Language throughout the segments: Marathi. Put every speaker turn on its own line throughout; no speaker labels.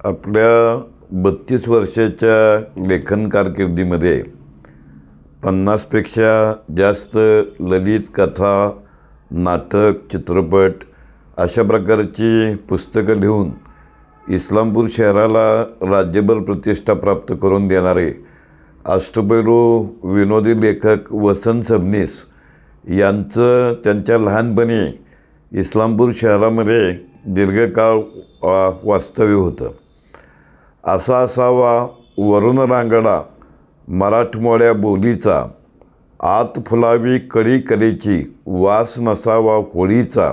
आपल्या 32 वर्षाच्या लेखन कारकिर्दीमध्ये 50पेक्षा जास्त ललित कथा, नाटक, चित्रपट अशा प्रकारची पुस्तकं लिहून इस्लामपूर शहराला राज्यभर प्रतिष्ठा प्राप्त करून देणारे अष्टपैलू विनोदी लेखक वसंत सबनीस यांचं त्यांच्या लहानपणी इस्लामपूर शहरामध्ये दीर्घकाळ वास्तव्य होतं. असा असावा वरुण रांगडा मराठमोळ्या बोलीचा, आत फुलावी कळी कलेची, वास नसावा होळीचा,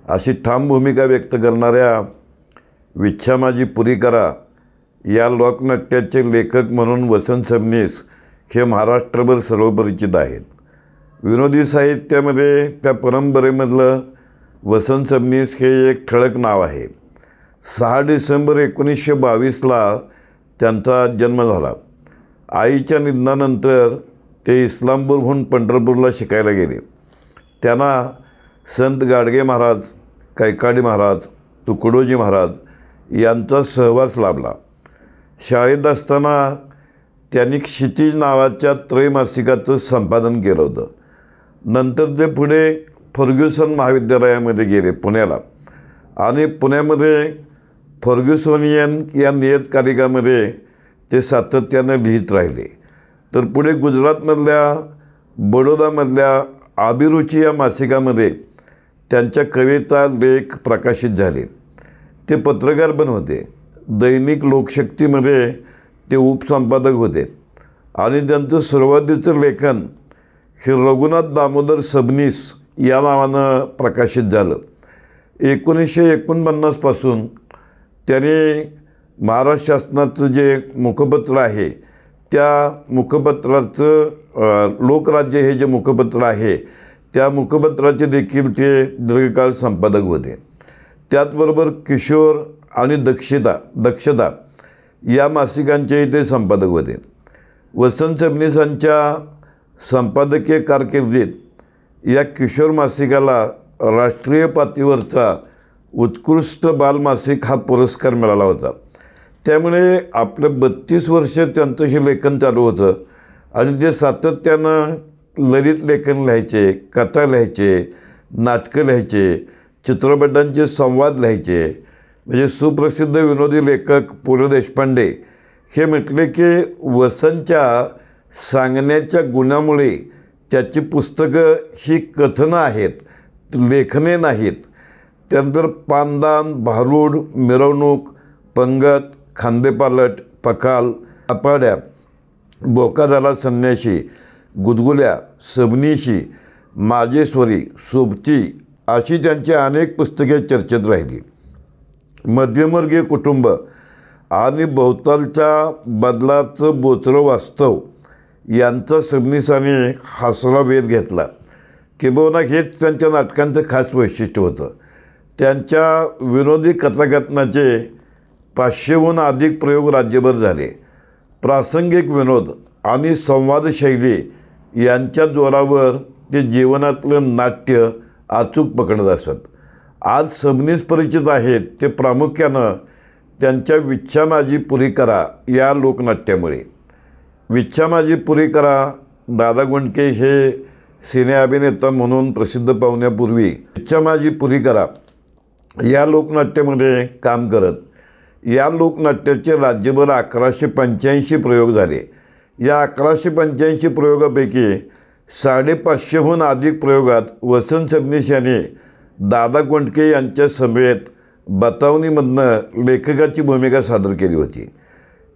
अशी ठाम भूमिका व्यक्त करणाऱ्या विच्छा माझी पुरी करा या लोकनाट्याचे लेखक म्हणून वसंत सबनीस हे महाराष्ट्रभर सर्वपरिचित आहेत. विनोदी साहित्यामध्ये त्या परंपरेमधलं वसंत सबनीस हे एक ठळक नाव आहे. 6 डिसेंबर 1922ला त्यांचा जन्म झाला. आईच्या निधनानंतर ते इस्लामपूरहून पंढरपूरला शिकायला गेले. त्यांना संत गाडगे महाराज, कैकाडी महाराज, तुकडोजी महाराज यांचा सहवास लाभला. शाळेत असताना त्यांनी क्षितिज नावाच्या त्रैमासिकाचं संपादन केलं होतं. नंतर ते पुढे फर्ग्युसन महाविद्यालयामध्ये गेले पुण्याला आणि पुण्यामध्ये फर्ग्युसोनियन या नियतकालिकामध्ये ते सातत्यानं लिहित राहिले. तर पुढे गुजरातमधल्या बडोदामधल्या अभिरुची या मासिकामध्ये त्यांच्या कविता लेख प्रकाशित झाले. ते पत्रकार पण होते. दैनिक लोकशक्तीमध्ये ते उपसंपादक होते आणि त्यांचं सुरुवातीचं लेखन हे रघुनाथ दामोदर सबनीस या नावानं प्रकाशित झालं. 1949 पासून त्याने महाराष्ट्र शासनाचं जे मुखपत्र आहे त्या मुखपत्राचं लोकराज्य हे जे मुखपत्र आहे त्या मुखपत्राचे देखील ते दीर्घकाळ संपादक होते. त्याचबरोबर किशोर आणि दक्षता या मासिकांचेही ते संपादक होते. वसंत सबनीसांच्या संपादकीय कारकिर्दीत या किशोर मासिकाला राष्ट्रीय पातळीवरचा उत्कृष्ट बालमासिक हा पुरस्कार मिळाला होता. त्यामुळे आपलं 32 वर्ष त्यांचं हे लेखन चालू होतं आणि ते सातत्यानं ललित लेखन लिहायचे, कथा लिहायचे, नाटकं लिहायचे, चित्रपटांचे संवाद लिहायचे. म्हणजे सुप्रसिद्ध विनोदी लेखक पु ल देशपांडे हे म्हटले की वसंतच्या सांगण्याच्या गुणामुळे त्याची पुस्तकं ही कथनं आहेत, लेखने नाहीत. त्यानंतर पानदान, भारूड, मिरवणूक, पंगत, खांदेपालट, पखाल, आपाड्या, बोका झाला संन्याशी, गुदगुल्या, सबनीशी, माजेश्वरी, सोबती अशी त्यांची अनेक पुस्तके चर्चेत राहिली. मध्यमवर्गीय कुटुंब आणि भोवतालच्या बदलाचं बोचरं वास्तव यांचा सबनीसांनी हासरा वेध घेतला. किंबहुना हेच त्यांच्या नाटकांचं खास वैशिष्ट्य होतं. त्यांच्या विनोदी कथाकथनाचे 500हून अधिक प्रयोग राज्यभर झाले. प्रासंगिक विनोद आणि संवादशैली यांच्या जोरावर ते जीवनातलं नाट्य अचूक पकडत असत. आज सबनीस परिचित आहेत ते प्रामुख्यानं त्यांच्या विच्छा माझी पुरी करा या लोकनाट्यामुळे. विच्छा माझी पुरी करा दादा गुंडके हे सिने अभिनेता म्हणून प्रसिद्ध पावण्यापूर्वी विच्छा माझी पुरी करा या लोकनाट्यामध्ये काम करत. या लोकनाट्याचे राज्यभर 1185 प्रयोग झाले. या 1185 प्रयोगापैकी 550हून अधिक प्रयोगात वसंत सबनीस यांनी दादा कोंडके यांच्या समवेत बतावणीमधनं लेखकाची भूमिका सादर केली होती.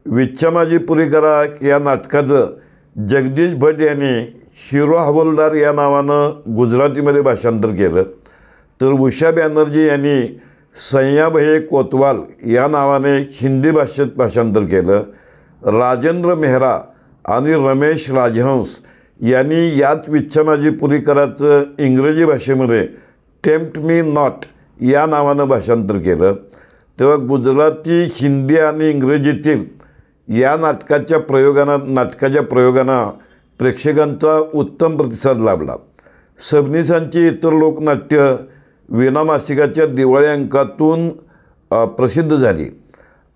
विच्छा माझी पुरी करा या नाटकाचं जगदीश भट यांनी हिरो हवलदार या नावानं गुजरातीमध्ये भाषांतर केलं. तर उषा बॅनर्जी यांनी सय्याभये कोतवाल या नावाने हिंदी भाषेत भाषांतर केलं. राजेंद्र मेहरा आणि रमेश राजहंस यांनी याच विच्छा माझी पुरी कराचं इंग्रजी भाषेमध्ये टेम्प्ट मी नॉट या नावानं भाषांतर केलं. तेव्हा गुजराती, हिंदी आणि इंग्रजीतील या नाटकाच्या प्रयोगांना प्रेक्षकांचा उत्तम प्रतिसाद लाभला. सबनीसांची इतर लोकनाट्य वीणा मासिकाच्या दिवाळी अंकातून प्रसिद्ध झाली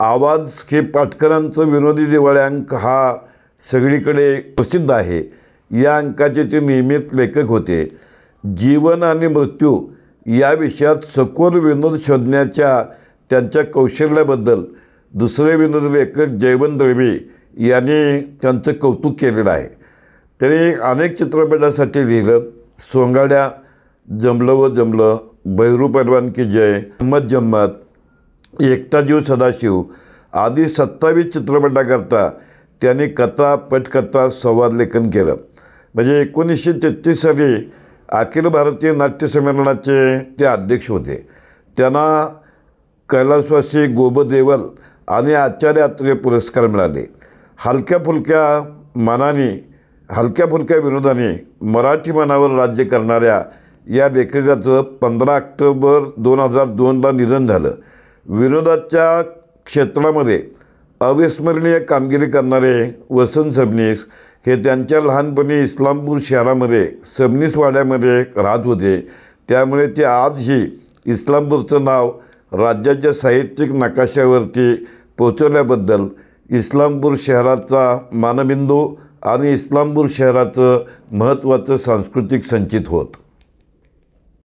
आवाज हे पाटकरांचं विनोदी दिवाळी अंक हा सगळीकडे प्रसिद्ध आहे. या अंकाचे ते नियमित लेखक होते. जीवन आणि मृत्यू या विषयात सखोल विनोद शोधण्याच्या त्यांच्या कौशल्याबद्दल दुसरे विनोदी लेखक जयवंत दळवी यांनी त्यांचं कौतुक केलेलं आहे. त्यांनी अनेक चित्रपटासाठी लिहिलं. सोंगाड्या, जमलं व जमलं, बहिरू पैलवान की जय, गंमत जम्मत, एकटा जीव सदाशिव आदी 27 चित्रपटाकरता त्यांनी कथा, पटकथा, संवाद लेखन केलं. म्हणजे 1933 साली अखिल भारतीय नाट्य संमेलनाचे ते अध्यक्ष होते. त्यांना कैलासवासी गोब देवल आणि आचार्य अत्रे पुरस्कार मिळाले. हलक्या फुलक्या विनोदाने मराठी मनावर राज्य करणाऱ्या या लेखकाचं 15 ऑक्टोबर 2002ला निधन झालं. विनोदाच्या क्षेत्रामध्ये अविस्मरणीय कामगिरी करणारे वसंत सबनीस हे त्यांच्या लहानपणी इस्लामपूर शहरामध्ये सबनीसवाड्यामध्ये राहत होते. त्यामुळे ते आजही इस्लामपूरचं नाव राज्याच्या साहित्यिक नकाशावरती पोचवल्याबद्दल इस्लामपूर शहराचा मानबिंदू आणि इस्लामपूर शहराचं महत्त्वाचं सांस्कृतिक संचित होत.